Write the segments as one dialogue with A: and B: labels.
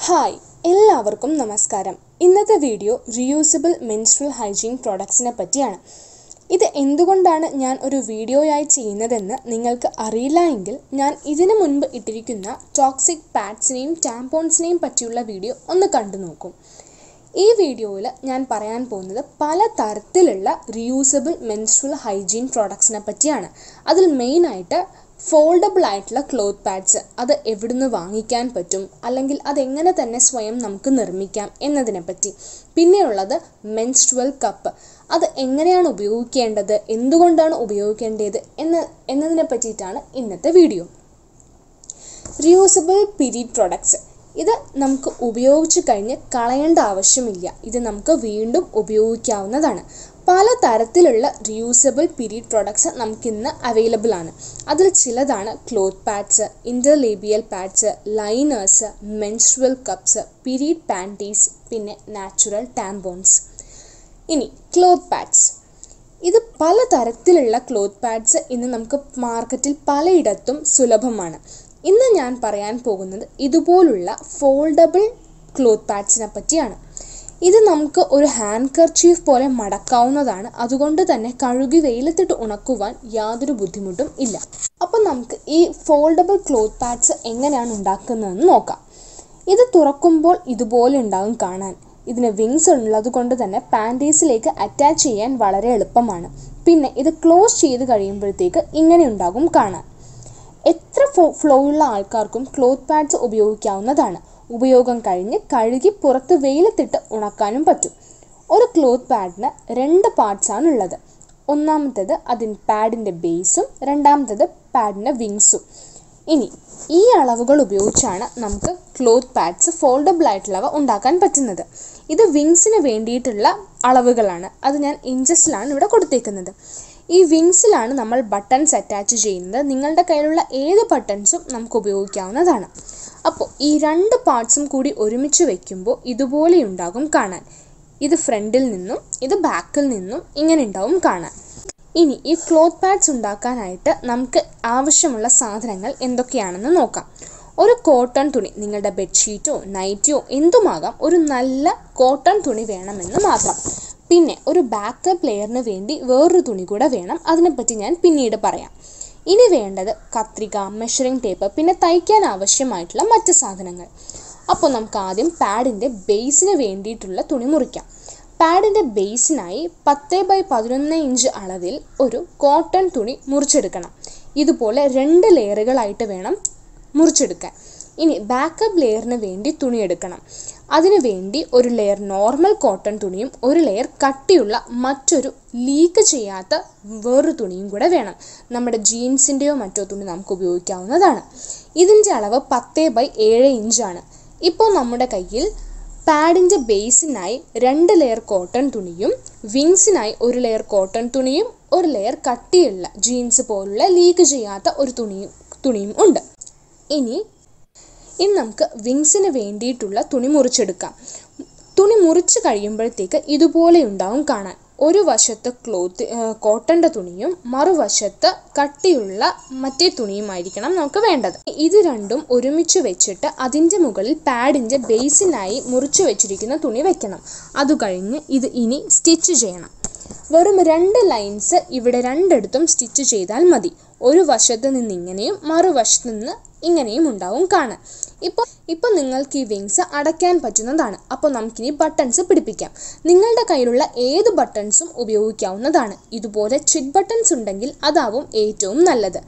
A: Hi എല്ലാവർക്കും നമസ്കാരം. ഇന്നത്തെ വീഡിയോ റിയൂസബിൾ മെൻസ്ട്രൽ ഹൈജീൻ പ്രോഡക്ട്സിനെ പറ്റിയാണ്. ഇത് എന്തുകൊണ്ടാണ് ഞാൻ ഒരു വീഡിയോയായി ചെയ്യുന്നതെന്ന് നിങ്ങൾക്ക് അറിയില്ല എങ്കിൽ ഞാൻ ഇതിനു മുൻപ് ഇട്ടിരിക്കുന്ന ടോക്സിക് പാഡ്സിനെയും ടാമ്പോൺസിനെയും പറ്റിയുള്ള വീഡിയോ ഒന്ന് കണ്ടു നോക്കും. ഈ വീഡിയോയിൽ ഞാൻ പറയാൻ പോകുന്നത് പല തരത്തിലുള്ള റിയൂസബിൾ മെൻസ്ട്രൽ ഹൈജീൻ പ്രോഡക്ട്സിനെ പറ്റിയാണ്. അതിൽ മെയിനായിട്ട് ഫോൾഡബിൾ ആയിട്ടുള്ള ക്ലോത്ത് പാഡ്സ്, അത് എവിടുന്ന് വാങ്ങിക്കാൻ പറ്റും, അല്ലെങ്കിൽ അതെങ്ങനെ തന്നെ സ്വയം നമുക്ക് നിർമ്മിക്കാം എന്നതിനെപ്പറ്റി. പിന്നെയുള്ളത് മെൻസ്ട്രുവൽ കപ്പ്, അത് എങ്ങനെയാണ് ഉപയോഗിക്കേണ്ടത്, എന്തുകൊണ്ടാണ് ഉപയോഗിക്കേണ്ടത് എന്നതിനെ പറ്റിയിട്ടാണ് ഇന്നത്തെ വീഡിയോ. റിയൂസബിൾ പീരീഡ് പ്രോഡക്ട്സ്, ഇത് നമുക്ക് ഉപയോഗിച്ച് കഴിഞ്ഞ് കളയേണ്ട ആവശ്യമില്ല. ഇത് നമുക്ക് വീണ്ടും ഉപയോഗിക്കാവുന്നതാണ്. പല തരത്തിലുള്ള റിയൂസബിൾ പീരീഡ് പ്രോഡക്ട്സ് നമുക്കിന്ന് അവൈലബിൾ ആണ്. അതിൽ ചിലതാണ് cloth pads, interlabial pads, liners, menstrual cups, period panties, പിന്നെ നാച്ചുറൽ ടാമ്പോൺസ്. ഇനി ക്ലോത്ത് പാഡ്സ്, ഇത് പല തരത്തിലുള്ള ക്ലോത്ത് പാഡ്സ് ഇന്ന് നമുക്ക് മാർക്കറ്റിൽ പലയിടത്തും സുലഭമാണ്. ഇന്ന് ഞാൻ പറയാൻ പോകുന്നത് ഇതുപോലുള്ള ഫോൾഡബിൾ ക്ലോത്ത് പാഡ്സിനെ പറ്റിയാണ്. ഇത് നമുക്ക് ഒരു ഹാൻഡ് കർച്ചീഫ് പോലെ മടക്കാവുന്നതാണ്. അതുകൊണ്ട് തന്നെ കഴുകി വെയിലത്തിട്ട് ഉണക്കുവാൻ യാതൊരു ബുദ്ധിമുട്ടും ഇല്ല. അപ്പം നമുക്ക് ഈ ഫോൾഡബിൾ ക്ലോത്ത് പാഡ്സ് എങ്ങനെയാണ് ഉണ്ടാക്കുന്നതെന്ന് നോക്കാം. ഇത് തുറക്കുമ്പോൾ ഇതുപോലെ ഉണ്ടാകും കാണാൻ. ഇതിന് വിങ്സ് ഉള്ളത് കൊണ്ട് തന്നെ പാൻറ്റീസിലേക്ക് അറ്റാച്ച് ചെയ്യാൻ വളരെ എളുപ്പമാണ്. പിന്നെ ഇത് ക്ലോസ് ചെയ്ത് കഴിയുമ്പോഴത്തേക്ക് ഇങ്ങനെ ഉണ്ടാകും കാണാൻ. എത്ര ഫ്ലോ ഉള്ള ആൾക്കാർക്കും ക്ലോത്ത് പാഡ്സ് ഉപയോഗിക്കാവുന്നതാണ്. ഉപയോഗം കഴിഞ്ഞ് കഴുകി പുറത്ത് വെയിലത്തിട്ട് ഉണക്കാനും പറ്റും. ഒരു ക്ലോത്ത് പാഡിന് 2 പാർട്സാണ് ഉള്ളത്. ഒന്നാമത്തേത് അതിന് പാഡിൻ്റെ ബേസും, രണ്ടാമത്തേത് പാഡിൻ്റെ വിങ്സും. ഇനി ഈ അളവുകൾ ഉപയോഗിച്ചാണ് നമുക്ക് ക്ലോത്ത് പാഡ്സ് ഫോൾഡബിൾ ആയിട്ടുള്ളവ ഉണ്ടാക്കാൻ പറ്റുന്നത്. ഇത് വിങ്സിന് വേണ്ടിയിട്ടുള്ള അളവുകളാണ്. അത് ഞാൻ ഇഞ്ചസിലാണ് ഇവിടെ കൊടുത്തേക്കുന്നത്. ഈ വിങ്സിലാണ് നമ്മൾ ബട്ടൺസ് അറ്റാച്ച് ചെയ്യുന്നത്. നിങ്ങളുടെ കയ്യിലുള്ള ഏത് ബട്ടൺസും നമുക്ക് ഉപയോഗിക്കാവുന്നതാണ്. അപ്പോൾ ഈ 2 പാർട്സും കൂടി ഒരുമിച്ച് വയ്ക്കുമ്പോൾ ഇതുപോലെ ഉണ്ടാകും കാണാൻ. ഇത് ഫ്രണ്ടിൽ നിന്നും ഇത് ബാക്കിൽ നിന്നും ഇങ്ങനെ ഉണ്ടാവും കാണാൻ. ഇനി ഈ ക്ലോത്ത് പാഡ്സ് ഉണ്ടാക്കാനായിട്ട് നമുക്ക് ആവശ്യമുള്ള സാധനങ്ങൾ എന്തൊക്കെയാണെന്ന് നോക്കാം. ഒരു കോട്ടൺ തുണി, നിങ്ങളുടെ ബെഡ്ഷീറ്റോ നൈറ്റിയോ എന്തുമാകാം, ഒരു നല്ല കോട്ടൺ തുണി വേണമെന്ന് മാത്രം. പിന്നെ ഒരു ബാക്കപ്പ് ലെയറിന് വേണ്ടി വേറൊരു തുണി കൂടെ വേണം. അതിനെപ്പറ്റി ഞാൻ പിന്നീട് പറയാം. ഇനി വേണ്ടത് കത്രിക, മെഷറിംഗ് ടേപ്പ്, പിന്നെ തയ്ക്കാൻ ആവശ്യമായിട്ടുള്ള മറ്റ് സാധനങ്ങൾ. അപ്പോൾ നമുക്ക് ആദ്യം പാഡിൻ്റെ ബേസിന് വേണ്ടിയിട്ടുള്ള തുണി മുറിക്കാം. പാഡിൻ്റെ ബേസിനായി 10x11 ഇഞ്ച് അളവിൽ ഒരു കോട്ടൺ തുണി മുറിച്ചെടുക്കണം. ഇതുപോലെ 2 ലെയറുകളായിട്ട് വേണം മുറിച്ചെടുക്കാൻ. ഇനി ബാക്കപ്പ് ലെയറിന് വേണ്ടി തുണി എടുക്കണം. അതിനു വേണ്ടി ഒരു ലെയർ നോർമൽ കോട്ടൺ തുണിയും ഒരു ലെയർ കട്ടിയുള്ള മറ്റൊരു ലീക്ക് ചെയ്യാത്ത വേറൊരു തുണിയും കൂടെ വേണം. നമ്മുടെ ജീൻസിൻ്റെയോ മറ്റോ തുണി നമുക്ക് ഉപയോഗിക്കാവുന്നതാണ്. ഇതിൻ്റെ അളവ് 10x7 ഇഞ്ചാണ്. ഇപ്പോൾ നമ്മുടെ കയ്യിൽ പാഡിൻ്റെ ബേസിനായി 2 ലെയർ കോട്ടൺ തുണിയും വിങ്സിനായി 1 ലെയർ കോട്ടൺ തുണിയും 1 ലെയർ കട്ടിയുള്ള ജീൻസ് പോലുള്ള ലീക്ക് ചെയ്യാത്ത ഒരു തുണിയും ഉണ്ട്. ഇനി നമുക്ക് വിങ്സിന് വേണ്ടിയിട്ടുള്ള തുണി മുറിച്ചെടുക്കാം. തുണി മുറിച്ച് കഴിയുമ്പോഴത്തേക്ക് ഇതുപോലെ ഉണ്ടാവും കാണാൻ. ഒരു വശത്ത് കോട്ടൻ്റെ തുണിയും മറുവശത്ത് കട്ടിയുള്ള മറ്റേ തുണിയുമായിരിക്കണം നമുക്ക് വേണ്ടത്. ഇത് രണ്ടും ഒരുമിച്ച് വെച്ചിട്ട് അതിൻ്റെ മുകളിൽ പാഡിൻ്റെ ബേസിനായി മുറിച്ച് വെച്ചിരിക്കുന്ന തുണി വെക്കണം. അത് കഴിഞ്ഞ് ഇത് ഇനി സ്റ്റിച്ച് ചെയ്യണം. വെറും 2 ലൈൻസ് ഇവിടെ രണ്ടിടത്തും സ്റ്റിച്ച് ചെയ്താൽ മതി. ഒരു വശത്ത് നിന്ന് ഇങ്ങനെയും മറുവശത്ത് നിന്ന് ഇങ്ങനെയും ഉണ്ടാവും കാണാൻ. ഇപ്പോൾ നിങ്ങൾക്ക് ഈ വിങ്സ് അടയ്ക്കാൻ പറ്റുന്നതാണ്. അപ്പോൾ നമുക്കിനി ബട്ടൺസ് പിടിപ്പിക്കാം. നിങ്ങളുടെ കയ്യിലുള്ള ഏത് ബട്ടൺസും ഉപയോഗിക്കാവുന്നതാണ്. ഇതുപോലെ ചിറ്റ് ബട്ടൺസ് ഉണ്ടെങ്കിൽ അതാവും ഏറ്റവും നല്ലത്.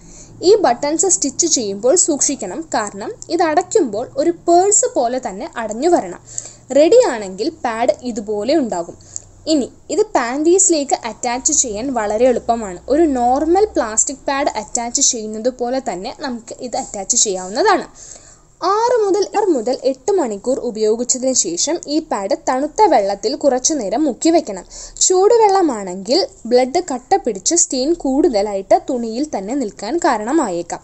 A: ഈ ബട്ടൺസ് സ്റ്റിച്ച് ചെയ്യുമ്പോൾ സൂക്ഷിക്കണം, കാരണം ഇത് അടയ്ക്കുമ്പോൾ ഒരു പേഴ്സ് പോലെ തന്നെ അടഞ്ഞു വരണം. റെഡിയാണെങ്കിൽ പാഡ് ഇതുപോലെ ഉണ്ടാകും. ഇനി ഇത് പാൻറ്റീസിലേക്ക് അറ്റാച്ച് ചെയ്യാൻ വളരെ എളുപ്പമാണ്. ഒരു നോർമൽ പ്ലാസ്റ്റിക് പാഡ് അറ്റാച്ച് ചെയ്യുന്നത് പോലെ തന്നെ നമുക്ക് ഇത് അറ്റാച്ച് ചെയ്യാവുന്നതാണ്. 6 മുതൽ 8 മണിക്കൂർ ഉപയോഗിച്ചതിന് ശേഷം ഈ പാഡ് തണുത്ത വെള്ളത്തിൽ കുറച്ചു നേരം മുക്കി വെക്കണം. ചൂടുവെള്ളമാണെങ്കിൽ ബ്ലഡ് കട്ട പിടിച്ച് സ്റ്റെയിൻ കൂടുതലായിട്ട് തുണിയിൽ തന്നെ നിൽക്കാൻ കാരണമായേക്കാം.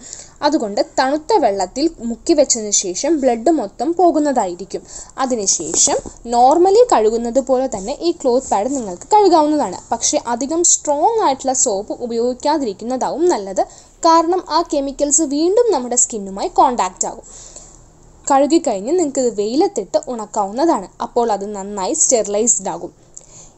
A: അതുകൊണ്ട് തണുത്ത വെള്ളത്തിൽ മുക്കി വെച്ചതിന് ശേഷം ബ്ലഡ് മൊത്തം പോകുന്നതായിരിക്കും. അതിനുശേഷം നോർമലി കഴുകുന്നത് പോലെ തന്നെ ഈ ക്ലോത്ത് പാഡ് നിങ്ങൾക്ക് കഴുകാവുന്നതാണ്. പക്ഷേ അധികം സ്ട്രോങ് ആയിട്ടുള്ള സോപ്പ് ഉപയോഗിക്കാതിരിക്കുന്നതാവും നല്ലത്, കാരണം ആ കെമിക്കൽസ് വീണ്ടും നമ്മുടെ സ്കിന്നുമായി കോണ്ടാക്റ്റ് ആകും. കഴുകിക്കഴിഞ്ഞ് നിങ്ങൾക്ക് ഇത് വെയിലത്തിട്ട് ഉണക്കാവുന്നതാണ്. അപ്പോൾ അത് നന്നായി സ്റ്റെറിലൈസ്ഡ് ആകും.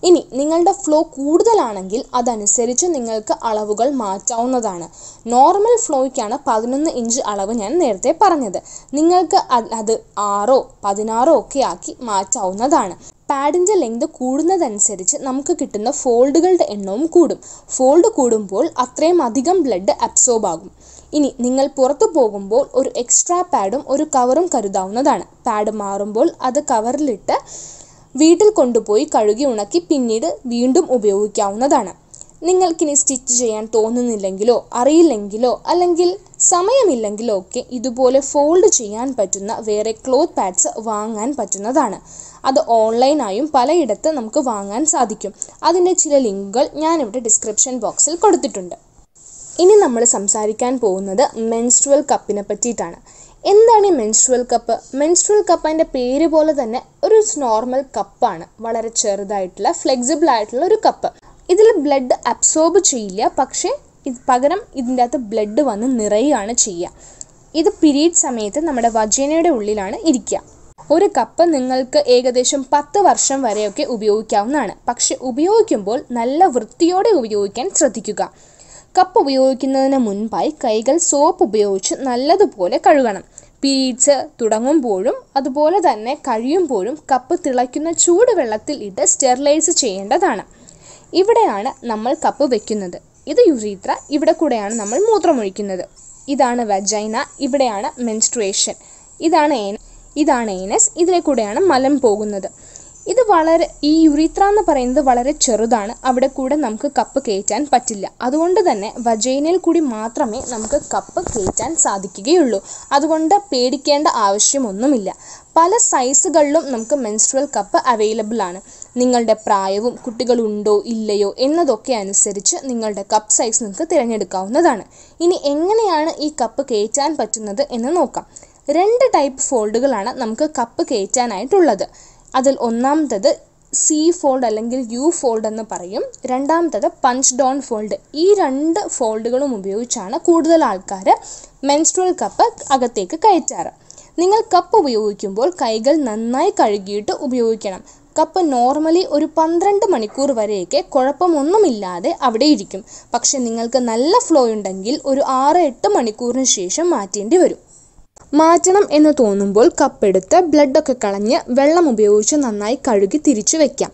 A: ഇനി നിങ്ങളുടെ ഫ്ലോ കൂടുതലാണെങ്കിൽ അതനുസരിച്ച് നിങ്ങൾക്ക് അളവുകൾ മാറ്റാവുന്നതാണ്. നോർമൽ ഫ്ലോയ്ക്കാണ് 11 ഇഞ്ച് അളവ് ഞാൻ നേരത്തെ പറഞ്ഞത്. നിങ്ങൾക്ക് അത് 6 16 ഒക്കെ ആക്കി മാറ്റാവുന്നതാണ്. പാഡിൻ്റെ ലെങ്ത് കൂടുന്നതനുസരിച്ച് നമുക്ക് കിട്ടുന്ന ഫോൾഡുകളുടെ എണ്ണവും കൂടും. ഫോൾഡ് കൂടുമ്പോൾ അത്രയും അധികം ബ്ലഡ് അബ്സോർബ് ആകും. ഇനി നിങ്ങൾ പുറത്തു പോകുമ്പോൾ ഒരു എക്സ്ട്രാ പാഡും ഒരു കവറും കരുതാവുന്നതാണ്. പാഡ് മാറുമ്പോൾ അത് കവറിലിട്ട് വീട്ടിൽ കൊണ്ടുപോയി കഴുകി ഉണക്കി പിന്നീട് വീണ്ടും ഉപയോഗിക്കാവുന്നതാണ്. നിങ്ങൾക്കിനി സ്റ്റിച്ച് ചെയ്യാൻ തോന്നുന്നില്ലെങ്കിലോ അറിയില്ലെങ്കിലോ അല്ലെങ്കിൽ സമയമില്ലെങ്കിലോ ഒക്കെ ഇതുപോലെ ഫോൾഡ് ചെയ്യാൻ പറ്റുന്ന വേറെ ക്ലോത്ത് പാഡ്സ് വാങ്ങാൻ പറ്റുന്നതാണ്. അത് ഓൺലൈനായും പലയിടത്ത് നമുക്ക് വാങ്ങാൻ സാധിക്കും. അതിൻ്റെ ചില ലിങ്കുകൾ ഞാനിവിടെ ഡിസ്ക്രിപ്ഷൻ ബോക്സിൽ കൊടുത്തിട്ടുണ്ട്. ഇനി നമ്മൾ സംസാരിക്കാൻ പോകുന്നത് മെൻസ്ട്രുവൽ കപ്പിനെ പറ്റിയിട്ടാണ്. എന്താണ് ഈ മെൻസ്ട്രുവൽ കപ്പ്? മെൻസ്ട്രുവൽ കപ്പ് അതിൻ്റെ പേര് പോലെ തന്നെ ഒരു നോർമൽ കപ്പാണ്. വളരെ ചെറുതായിട്ടുള്ള ഫ്ലെക്സിബിൾ ആയിട്ടുള്ള ഒരു കപ്പ്. ഇതിൽ ബ്ലഡ് അബ്സോർബ് ചെയ്യില്ല, പക്ഷേ പകരം ഇതിൻ്റെ അകത്ത് ബ്ലഡ് വന്ന് നിറയുകയാണ് ചെയ്യുക. ഇത് പീരീഡ് സമയത്ത് നമ്മുടെ വജൈനയുടെ ഉള്ളിലാണ് ഇരിക്കുക. ഒരു കപ്പ് നിങ്ങൾക്ക് ഏകദേശം 10 വർഷം വരെയൊക്കെ ഉപയോഗിക്കാവുന്നതാണ്. പക്ഷെ ഉപയോഗിക്കുമ്പോൾ നല്ല വൃത്തിയോടെ ഉപയോഗിക്കാൻ ശ്രദ്ധിക്കുക. കപ്പ് ഉപയോഗിക്കുന്നതിന് മുൻപായി കൈകൾ സോപ്പ് ഉപയോഗിച്ച് നല്ലതുപോലെ കഴുകണം. പീരീഡ്സ് തുടങ്ങുമ്പോഴും അതുപോലെ തന്നെ കഴിയുമ്പോഴും കപ്പ് തിളയ്ക്കുന്ന ചൂടുവെള്ളത്തിൽ ഇട്ട് സ്റ്റെറിലൈസ് ചെയ്യേണ്ടതാണ്. ഇവിടെയാണ് നമ്മൾ കപ്പ് വെക്കുന്നത്. ഇത് യുറീത്ര. ഇവിടെ കൂടെയാണ് നമ്മൾ മൂത്രമൊഴിക്കുന്നത്. ഇതാണ് വജൈന. ഇവിടെയാണ് മെൻസ്ട്രുവേഷൻ. ഇതാണ് ഏനസ്. ഇതിലെ കൂടെയാണ് മലം പോകുന്നത്. ഈ യുറീത്ര എന്ന് പറയുന്നത് വളരെ ചെറുതാണ്. അവിടെ കൂടെ നമുക്ക് കപ്പ് കയറ്റാൻ പറ്റില്ല. അതുകൊണ്ട് തന്നെ വജൈനയിൽ കൂടി മാത്രമേ നമുക്ക് കപ്പ് കയറ്റാൻ സാധിക്കുകയുള്ളൂ. അതുകൊണ്ട് പേടിക്കേണ്ട ആവശ്യമൊന്നുമില്ല. പല സൈസുകളിലും നമുക്ക് മെൻസ്ട്രുവൽ കപ്പ് അവൈലബിൾ ആണ്. നിങ്ങളുടെ പ്രായവും കുട്ടികളുണ്ടോ ഇല്ലയോ എന്നതൊക്കെ അനുസരിച്ച് നിങ്ങളുടെ കപ്പ് സൈസ് നിങ്ങൾക്ക് തിരഞ്ഞെടുക്കാവുന്നതാണ്. ഇനി എങ്ങനെയാണ് ഈ കപ്പ് കയറ്റാൻ പറ്റുന്നത് എന്ന് നോക്കാം. 2 ടൈപ്പ് ഫോൾഡുകളാണ് നമുക്ക് കപ്പ് കയറ്റാനായിട്ടുള്ളത്. അതിൽ ഒന്നാമത്തത് സി ഫോൾഡ് അല്ലെങ്കിൽ യു ഫോൾഡ് എന്ന് പറയും. രണ്ടാമത്തത് പഞ്ച് ഡൗൺ ഫോൾഡ്. ഈ 2 ഫോൾഡുകളും ഉപയോഗിച്ചാണ് കൂടുതൽ ആൾക്കാർ മെൻസ്ട്രുവൽ കപ്പ് അകത്തേക്ക് കയറ്റാറ്. നിങ്ങൾ കപ്പ് ഉപയോഗിക്കുമ്പോൾ കൈകൾ നന്നായി കഴുകിയിട്ട് ഉപയോഗിക്കണം. കപ്പ് നോർമലി ഒരു 12 മണിക്കൂർ വരെയൊക്കെ കുഴപ്പമൊന്നുമില്ലാതെ അവിടെ ഇരിക്കും. പക്ഷെ നിങ്ങൾക്ക് നല്ല ഫ്ലോ ഉണ്ടെങ്കിൽ ഒരു 6-8 മണിക്കൂറിന് ശേഷം മാറ്റേണ്ടി വരും. മാറ്റണം എന്ന് തോന്നുമ്പോൾ കപ്പെടുത്ത് ബ്ലഡൊക്കെ കളഞ്ഞ് വെള്ളം ഉപയോഗിച്ച് നന്നായി കഴുകി തിരിച്ചു വയ്ക്കാം.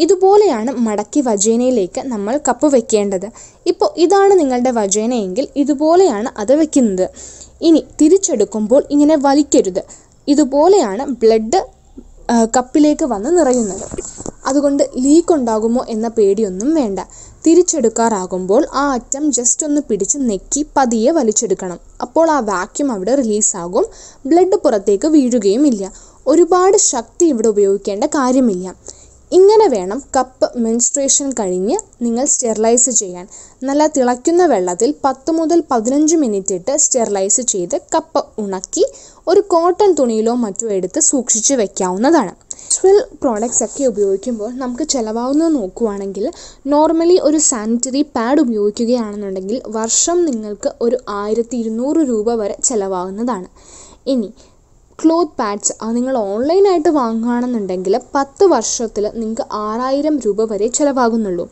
A: ഇതുപോലെയാണ് മടക്കി വജൈനയിലേക്ക് നമ്മൾ കപ്പ് വെക്കേണ്ടത്. ഇപ്പോൾ ഇതാണ് നിങ്ങളുടെ വജൈനയെങ്കിൽ ഇതുപോലെയാണ് അത് വെക്കുന്നത്. ഇനി തിരിച്ചെടുക്കുമ്പോൾ ഇങ്ങനെ വലിക്കരുത്. ഇതുപോലെയാണ് ബ്ലഡ് കപ്പിലേക്ക് വന്ന് നിറയുന്നത്. അതുകൊണ്ട് ലീക്ക് ഉണ്ടാകുമോ എന്ന പേടിയൊന്നും വേണ്ട. തിരിച്ചെടുക്കാറാകുമ്പോൾ ആ അറ്റം ജസ്റ്റ് ഒന്ന് പിടിച്ച് നെക്കി പതിയെ വലിച്ചെടുക്കണം. അപ്പോൾ ആ വാക്യൂം അവിടെ റിലീസാകും. ബ്ലഡ് പുറത്തേക്ക് വീഴുകയുമില്ല. ഒരുപാട് ശക്തി ഇവിടെ ഉപയോഗിക്കേണ്ട കാര്യമില്ല. ഇങ്ങനെ വേണം കപ്പ് മെൻസ്ട്രുവേഷൻ കഴിഞ്ഞ് നിങ്ങൾ സ്റ്റെറിലൈസ് ചെയ്യാൻ. നല്ല തിളയ്ക്കുന്ന വെള്ളത്തിൽ 10 മുതൽ 15 മിനിറ്റ് ഇട്ട് സ്റ്റെറിലൈസ് ചെയ്ത് കപ്പ് ഉണക്കി ഒരു കോട്ടൺ തുണിയിലോ മറ്റോ എടുത്ത് സൂക്ഷിച്ച് വയ്ക്കാവുന്നതാണ്. മെൻസ്ട്രുവൽ പ്രോഡക്ട്സ് ഒക്കെ ഉപയോഗിക്കുമ്പോൾ നമുക്ക് ചിലവാകുന്നത് നോക്കുവാണെങ്കിൽ നോർമലി ഒരു സാനിറ്ററി പാഡ് ഉപയോഗിക്കുകയാണെന്നുണ്ടെങ്കിൽ വർഷം നിങ്ങൾക്ക് ഒരു 1200 രൂപ വരെ ചിലവാകുന്നതാണ്. ഇനി ക്ലോത്ത് പാഡ്സ് നിങ്ങൾ ഓൺലൈനായിട്ട് വാങ്ങുകയാണെന്നുണ്ടെങ്കിൽ 10 വർഷത്തിൽ നിങ്ങൾക്ക് 6000 രൂപ വരെ ചിലവാകുന്നുള്ളൂ.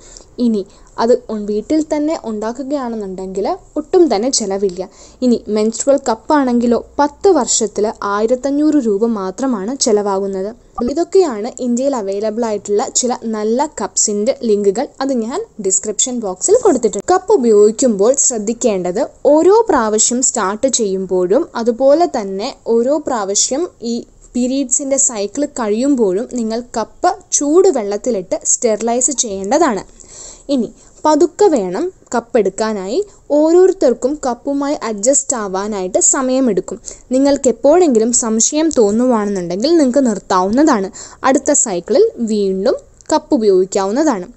A: ഇനി അത് വീട്ടിൽ തന്നെ ഉണ്ടാക്കുകയാണെന്നുണ്ടെങ്കിൽ ഒട്ടും തന്നെ ചിലവില്ല. ഇനി മെൻസ്ട്രുവൽ കപ്പാണെങ്കിലോ 10 വർഷത്തിൽ 1500 രൂപ മാത്രമാണ് ചിലവാകുന്നത്. ഇതൊക്കെയാണ് ഇന്ത്യയിൽ അവൈലബിൾ ആയിട്ടുള്ള ചില നല്ല കപ്സിൻ്റെ ലിങ്കുകൾ. അത് ഞാൻ ഡിസ്ക്രിപ്ഷൻ ബോക്സിൽ കൊടുത്തിട്ടുണ്ട്. കപ്പ് ഉപയോഗിക്കുമ്പോൾ ശ്രദ്ധിക്കേണ്ടത് ഓരോ പ്രാവശ്യം സ്റ്റാർട്ട് ചെയ്യുമ്പോഴും അതുപോലെ തന്നെ ഓരോ പ്രാവശ്യം ഈ പീരീഡ്സിൻ്റെ സൈക്കിൾ കഴിയുമ്പോഴും നിങ്ങൾ കപ്പ് ചൂടുവെള്ളത്തിലിട്ട് സ്റ്റെറിലൈസ് ചെയ്യേണ്ടതാണ്. ഇനി പതുക്കെ വേണം കപ്പ് എടുക്കാനായി. ഓരോരുത്തർക്കും കപ്പുമായി അഡ്ജസ്റ്റ് ആവാനായിട്ട് സമയമെടുക്കും. നിങ്ങൾക്ക് എപ്പോഴെങ്കിലും സംശയം തോന്നുവാണെന്നുണ്ടെങ്കിൽ നിങ്ങൾക്ക് നിർത്താവുന്നതാണ്. അടുത്ത സൈക്കിളിൽ വീണ്ടും കപ്പ് ഉപയോഗിക്കാവുന്നതാണ്.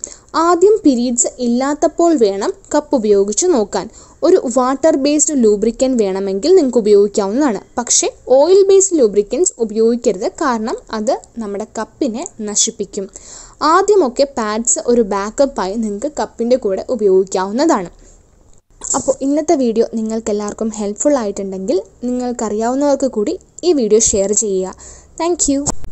A: ആദ്യം പീരീഡ്സ് ഇല്ലാത്തപ്പോൾ വേണം കപ്പ് ഉപയോഗിച്ച് നോക്കാൻ. ഒരു വാട്ടർ ബേസ്ഡ് ലൂബ്രിക്കൻ വേണമെങ്കിൽ നിങ്ങൾക്ക് ഉപയോഗിക്കാവുന്നതാണ്. പക്ഷേ ഓയിൽ ബേസ്ഡ് ലൂബ്രിക്കൻസ് ഉപയോഗിക്കരുത്, കാരണം അത് നമ്മുടെ കപ്പിനെ നശിപ്പിക്കും. ആദ്യമൊക്കെ പാഡ്സ് ഒരു ബാക്കപ്പായി നിങ്ങൾക്ക് കപ്പിൻ്റെ കൂടെ ഉപയോഗിക്കാവുന്നതാണ്. അപ്പോൾ ഇന്നത്തെ വീഡിയോ നിങ്ങൾക്കെല്ലാവർക്കും ഹെൽപ്ഫുൾ ആയിട്ടുണ്ടെങ്കിൽ നിങ്ങൾക്കറിയാവുന്നവർക്ക് കൂടി ഈ വീഡിയോ ഷെയർ ചെയ്യുക. താങ്ക്